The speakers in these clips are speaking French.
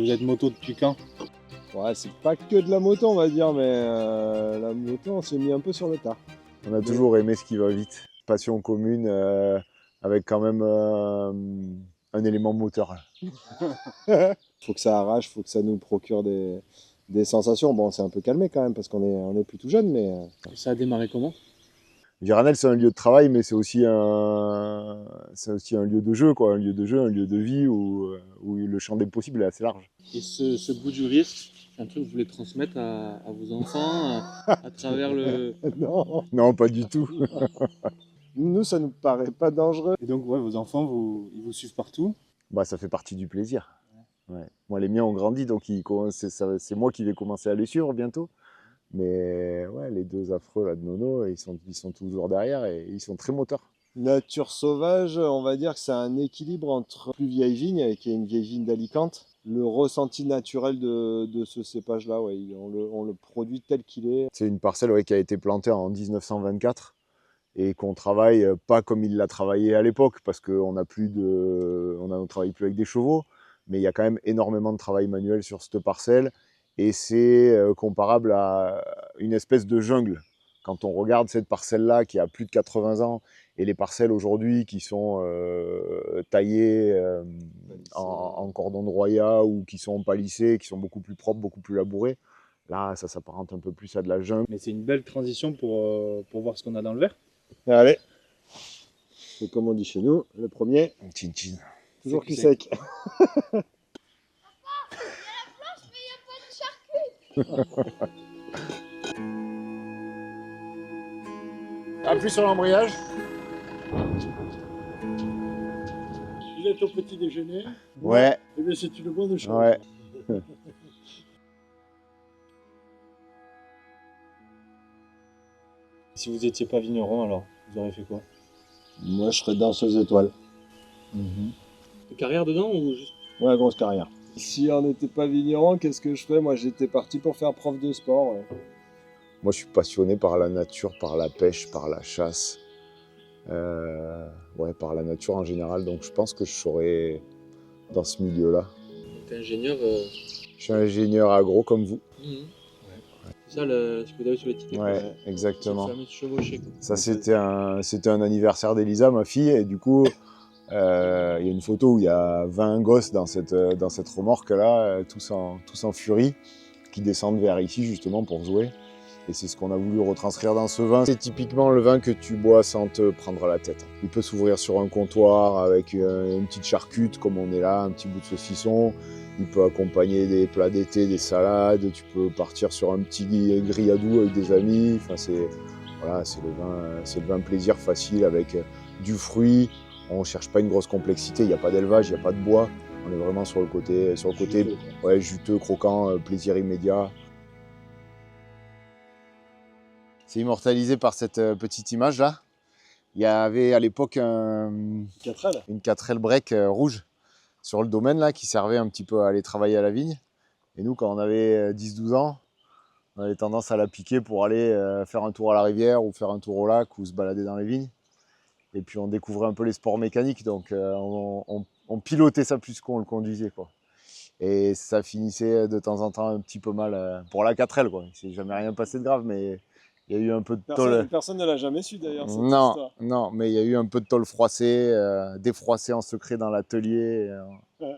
Vous êtes moto depuis quand? Ouais, c'est pas que de la moto, on va dire, mais la moto, on s'est mis un peu sur le tard. On a toujours aimé ce qui va vite. Passion commune avec quand même un élément moteur. Faut que ça arrache, faut que ça nous procure des sensations. Bon, c'est un peu calmé quand même parce qu'on est plus tout jeune, mais Et ça a démarré comment? Viranel, c'est un lieu de travail, mais c'est aussi un lieu de jeu, quoi. Un lieu de jeu, un lieu de vie où le champ des possibles est assez large. Et ce goût du risque, c'est un truc que vous voulez transmettre à vos enfants à travers le... non, Non, pas du tout. nous, ça nous paraît pas dangereux. Et donc, ouais, vos enfants, ils vous suivent partout? Bah, ça fait partie du plaisir. Ouais. Moi, les miens ont grandi, donc c'est moi qui vais commencer à les suivre bientôt. Mais ouais, les deux affreux là de Nono, ils sont toujours derrière et ils sont très moteurs. Nature sauvage, on va dire que c'est un équilibre entre plus vieille vigne, qui est une vieille vigne d'Alicante. Le ressenti naturel de ce cépage-là, ouais, on le produit tel qu'il est. C'est une parcelle qui a été plantée en 1924 et qu'on travaille pas comme il l'a travaillé à l'époque parce qu'on ne travaille plus avec des chevaux, mais il y a quand même énormément de travail manuel sur cette parcelle et c'est comparable à une espèce de jungle. Quand on regarde cette parcelle-là qui a plus de 80 ans et les parcelles aujourd'hui qui sont taillées en cordon de Roya ou qui sont palissées, qui sont beaucoup plus propres, beaucoup plus labourées, là ça s'apparente un peu plus à de la jungle. Mais c'est une belle transition pour voir ce qu'on a dans le verre. Allez, c'est comme on dit chez nous, le premier, Chin-chin. toujours cul cul sec. Appuie sur l'embrayage. Vous êtes au petit déjeuner. Ouais. Eh bien, c'est une bonne chose. Ouais. Si vous n'étiez pas vigneron, alors, vous auriez fait quoi? Moi, je serais danseuse étoile. De carrière dedans ou juste... Ouais, grosse carrière. Si on n'était pas vigneron, qu'est-ce que je fais? Moi, j'étais parti pour faire prof de sport. Ouais. Moi, je suis passionné par la nature, par la pêche, par la chasse. Ouais, par la nature en général. Donc, je pense que je serais dans ce milieu-là. T'es ingénieur... Je suis ingénieur agro comme vous. C'est ça ce que vous avez sur l'étiquette? Ouais, exactement. Ça permet de chevaucher, quoi. Ça, c'était un anniversaire d'Elisa, ma fille, et du coup, il y a une photo où il y a 20 gosses dans cette remorque-là, tous en furie, qui descendent vers ici justement pour jouer. Et c'est ce qu'on a voulu retranscrire dans ce vin. C'est typiquement le vin que tu bois sans te prendre la tête. Il peut s'ouvrir sur un comptoir avec une petite charcute, comme on est là, un petit bout de saucisson. Il peut accompagner des plats d'été, des salades. Tu peux partir sur un petit grillade avec des amis. Enfin, c'est le vin plaisir facile avec du fruit. On ne cherche pas une grosse complexité. Il n'y a pas d'élevage, il n'y a pas de bois. On est vraiment sur le côté juteux, ouais, juteux, croquant, plaisir immédiat. C'est immortalisé par cette petite image là. Il y avait à l'époque une 4L break rouge sur le domaine là qui servait un petit peu à aller travailler à la vigne. Et nous, quand on avait 10-12 ans, on avait tendance à la piquer pour aller faire un tour à la rivière ou faire un tour au lac ou se balader dans les vignes. Et puis on découvrait un peu les sports mécaniques, donc on pilotait ça plus qu'on le conduisait, quoi. Et ça finissait de temps en temps un petit peu mal pour la 4L, quoi. Il ne s'est jamais rien passé de grave, mais il y a eu un peu de tôle. Personne ne l'a jamais su d'ailleurs, cette Non, histoire. non, mais il y a eu un peu de tôle froissée, défroissée en secret dans l'atelier,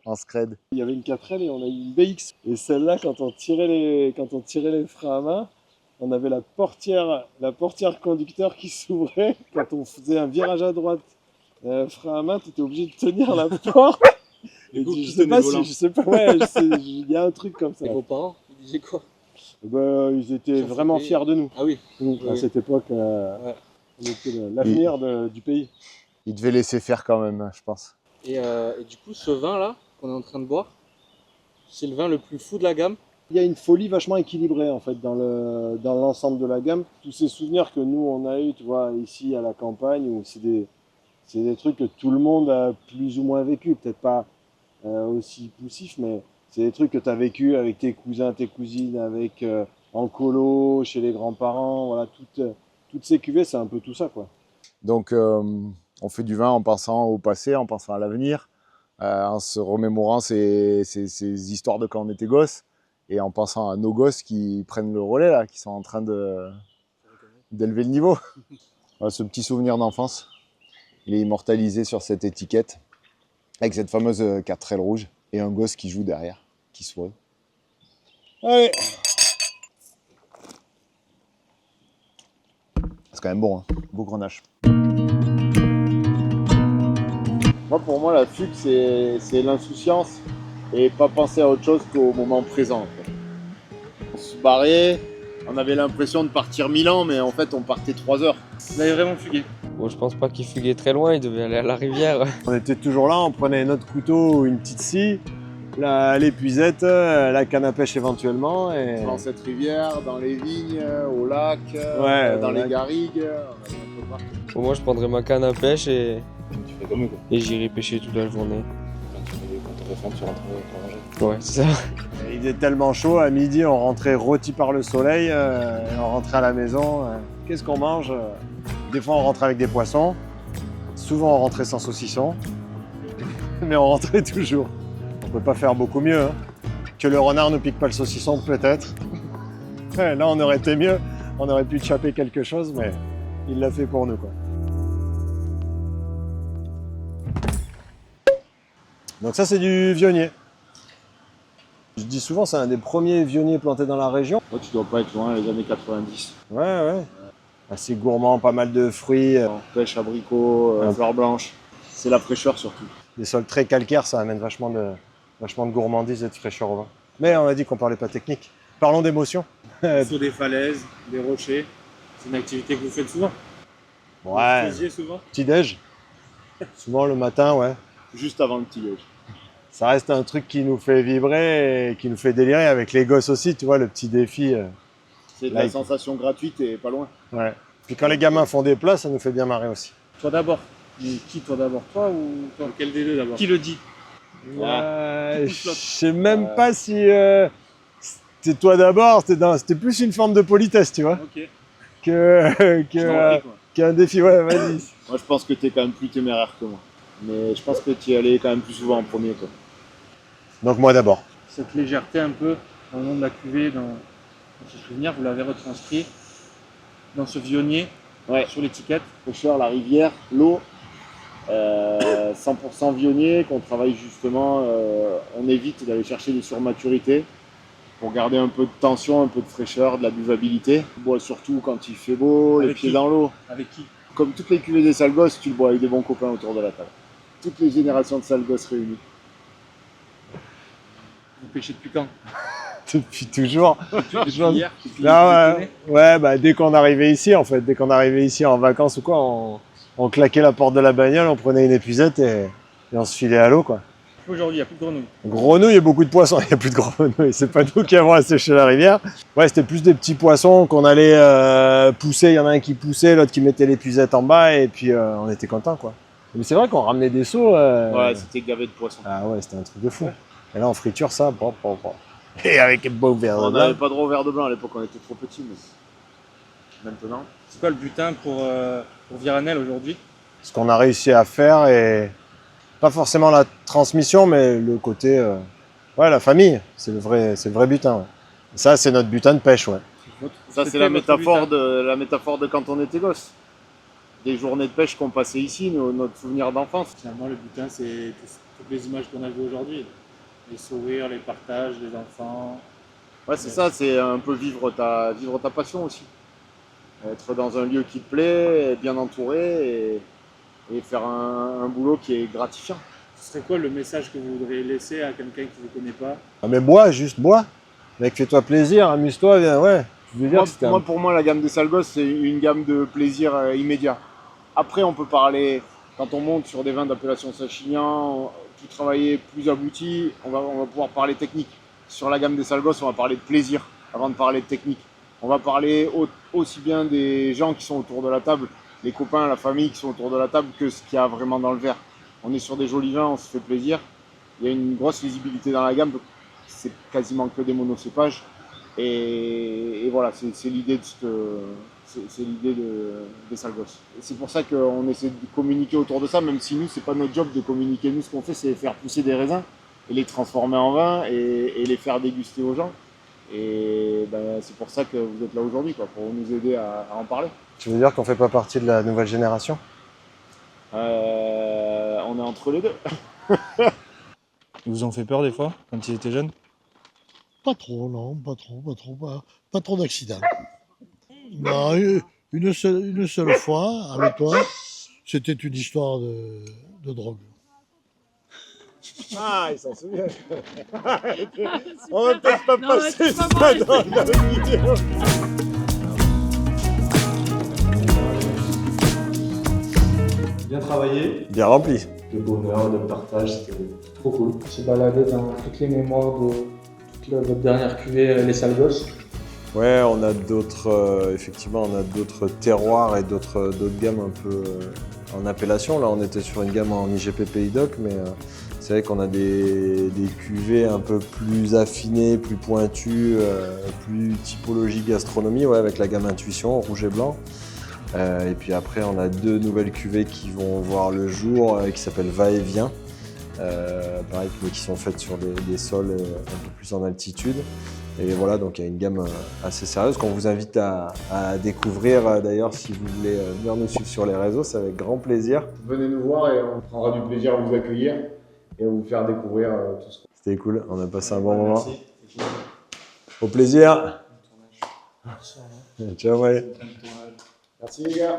en scred. Il y avait une 4L et on a eu une BX. Et celle-là, quand on tirait les freins à main, on avait la portière conducteur qui s'ouvrait. Quand on faisait un virage à droite, frein à main, tu étais obligé de tenir la porte. Et je sais pas, ouais, il y a un truc comme ça. Et vos parents, ils disaient quoi? Ils étaient vraiment fiers de nous. Ah oui. À cette époque, on était l'avenir du pays. Il devait laisser faire quand même, je pense. Et du coup, ce vin-là, qu'on est en train de boire, c'est le vin le plus fou de la gamme. Il y a une folie vachement équilibrée en fait dans l'ensemble de la gamme. Tous ces souvenirs que nous on a eu, tu vois, ici à la campagne, où c'est des trucs que tout le monde a plus ou moins vécu, peut-être pas aussi poussif, mais c'est des trucs que tu as vécu avec tes cousins, tes cousines, avec en colo, chez les grands-parents, voilà, toutes ces cuvées, c'est un peu tout ça, quoi. Donc on fait du vin en pensant au passé, en pensant à l'avenir, en se remémorant ces histoires de quand on était gosse et en pensant à nos gosses qui prennent le relais, là, qui sont en train d'élever le niveau. Voilà, ce petit souvenir d'enfance, il est immortalisé sur cette étiquette avec cette fameuse 4 ailes rouges et un gosse qui joue derrière, qui sourit. Allez! C'est quand même bon, hein. Beau grenache. Moi, pour moi, la fugue, c'est l'insouciance et pas penser à autre chose qu'au moment présent. En fait. On se barrait, on avait l'impression de partir 1000 ans, mais en fait, on partait 3 heures. Vous avez vraiment fugué? Bon, je pense pas qu'il fuguait très loin, il devait aller à la rivière. On était toujours là, on prenait notre couteau ou une petite scie, l'épuisette, la canne à pêche éventuellement. Et... Dans cette rivière, dans les vignes, au lac, dans les lac. garrigues. Bon, moi, je prendrais ma canne à pêche et Tu fais comme eux, quoi. j'irai pêcher toute la journée. Quand t'aurais faim, tu rentres pour manger. Ouais, c'est ça. Il faisait tellement chaud, à midi, on rentrait rôti par le soleil, et on rentrait à la maison. Qu'est-ce qu'on mange? Des fois, on rentrait avec des poissons. Souvent, on rentrait sans saucisson. Mais on rentrait toujours. On peut pas faire beaucoup mieux. Hein. Que le renard ne pique pas le saucisson, peut-être. Ouais, là, on aurait été mieux. On aurait pu choper quelque chose, mais il l'a fait pour nous, quoi. Donc ça, c'est du vionnier. Je dis souvent, c'est un des premiers vionniers plantés dans la région. Toi, tu dois pas être loin, les années 90. Ouais. Assez gourmand, pas mal de fruits, Pêche, abricots, fleurs blanches. C'est la fraîcheur surtout. des sols très calcaires, ça amène vachement de gourmandise et de fraîcheur au vin. Mais on a dit qu'on parlait pas technique. Parlons d'émotion. Sur des falaises, des rochers, c'est une activité que vous faites souvent? Ouais. Vous faisiez souvent? Petit-déj. Souvent le matin, ouais. Juste avant le petit-déj. Ça reste un truc qui nous fait vibrer et qui nous fait délirer avec les gosses aussi, tu vois, le petit défi. C'est de la sensation gratuite et pas loin. Ouais. Puis quand les gamins font des plats, ça nous fait bien marrer aussi. Toi d'abord. Mais qui toi d'abord? Toi ou toi? Quel des deux d'abord? Qui le dit? Je sais même pas si c'était toi d'abord, c'était plus une forme de politesse, tu vois, Ok. qu'un défi. Ouais, vas-y. Moi, je pense que tu es quand même plus téméraire que moi. Mais je pense que tu y allais quand même plus souvent en premier, quoi. Donc moi d'abord. Cette légèreté un peu dans le nom de la cuvée, dans ce souvenir, vous l'avez retranscrit dans ce vionnier, sur l'étiquette. Fraîcheur, la rivière, l'eau, 100% vionnier, qu'on travaille justement, on évite d'aller chercher des surmaturités pour garder un peu de tension, un peu de fraîcheur, de la buvabilité. On boit surtout quand il fait beau, les Avec pieds qui? dans l'eau. Avec qui? Comme toutes les cuvées des sales gosses, tu le bois avec des bons copains autour de la table. Toutes les générations de sales gosses réunies. Vous pêchez depuis quand? Depuis toujours. Depuis hier? Depuis Là, depuis ouais, bah, dès qu'on arrivait ici, en fait, dès qu'on arrivait ici en vacances ou quoi, on claquait la porte de la bagnole, on prenait une épuisette et on se filait à l'eau, quoi. Aujourd'hui, il n'y a plus de grenouilles. Grenouilles, il y a beaucoup de poissons, il n'y a plus de grenouilles, c'est pas nous qui avons asséché la rivière. Ouais, c'était plus des petits poissons qu'on allait pousser, il y en a un qui poussait, l'autre qui mettait l'épuisette en bas et puis on était contents, quoi. Mais c'est vrai qu'on ramenait des seaux. Ouais, c'était gavé de poissons. Ah ouais, c'était un truc de fou. Et là, on friture ça, bon. Et avec un beau verre de On blanc. n'avait pas droit au verre de blanc à l'époque, on était trop petits, mais maintenant. C'est quoi le butin pour Viranel aujourd'hui? Ce qu'on a réussi à faire et pas forcément la transmission, mais le côté, ouais, la famille, c'est le vrai butin. Ouais. Ça, c'est notre butin de pêche, ouais. Ça, c'est la métaphore de quand on était gosse. Des journées de pêche qu'on passait ici, notre souvenir d'enfance. Finalement, le butin, c'est toutes les images qu'on a vues aujourd'hui. Les sourires, les partages, les enfants. Ouais, c'est ça, c'est un peu vivre ta passion aussi. Être dans un lieu qui te plaît, être bien entouré et faire un boulot qui est gratifiant. Ce serait quoi le message que vous voudriez laisser à quelqu'un qui ne vous connaît pas? Ah, mais bois, juste bois. Mec, fais-toi plaisir, amuse-toi, viens, ouais. Je veux dire, Pour moi, la gamme des sales gosses, c'est une gamme de plaisir immédiat. Après, on peut parler, quand on monte sur des vins d'appellation Sachignan, tout travailler plus abouti, on va pouvoir parler technique. Sur la gamme des sales gosses, on va parler de plaisir avant de parler de technique. On va parler aussi bien des gens qui sont autour de la table, les copains, la famille qui sont autour de la table, que ce qu'il y a vraiment dans le verre. On est sur des jolis vins, on se fait plaisir. Il y a une grosse lisibilité dans la gamme, c'est quasiment que des monocépages. Et voilà, c'est l'idée de C'est l'idée des sales gosses. C'est pour ça qu'on essaie de communiquer autour de ça, même si nous, c'est pas notre job de communiquer. Nous, ce qu'on fait, c'est faire pousser des raisins et les transformer en vin et les faire déguster aux gens. Et ben, c'est pour ça que vous êtes là aujourd'hui, quoi, pour nous aider à en parler. Tu veux dire qu'on fait pas partie de la nouvelle génération? On est entre les deux. Ils vous ont fait peur des fois, quand ils étaient jeunes? Pas trop, non, pas trop d'accidents. Non, une seule fois, avec toi, c'était une histoire de drogue. Ah, il s'en souvient. On va peut-être pas passer ça dans la vidéo. Bien travaillé. Bien rempli. De bonheur, de partage, c'était trop cool. On s'est baladé dans toutes les mémoires de votre dernière cuvée, les sales gosses. Ouais, on a d'autres, effectivement, on a d'autres terroirs et d'autres gammes un peu en appellation. Là, on était sur une gamme en IGP Pays d'Oc, mais c'est vrai qu'on a des cuvées un peu plus affinées, plus pointues, plus typologie gastronomie, ouais, avec la gamme Intuition, rouge et blanc. Et puis après, on a 2 nouvelles cuvées qui vont voir le jour, qui s'appellent Va-et-Vient. Pareil, qui sont faites sur des sols un peu plus en altitude. Et voilà, donc il y a une gamme assez sérieuse qu'on vous invite à découvrir. D'ailleurs, si vous voulez venir nous suivre sur les réseaux, c'est avec grand plaisir. Venez nous voir et on prendra du plaisir à vous accueillir et à vous faire découvrir tout ce qu'on fait. C'était cool, on a passé un bon moment. Au plaisir. Ciao, ouais. Merci les gars.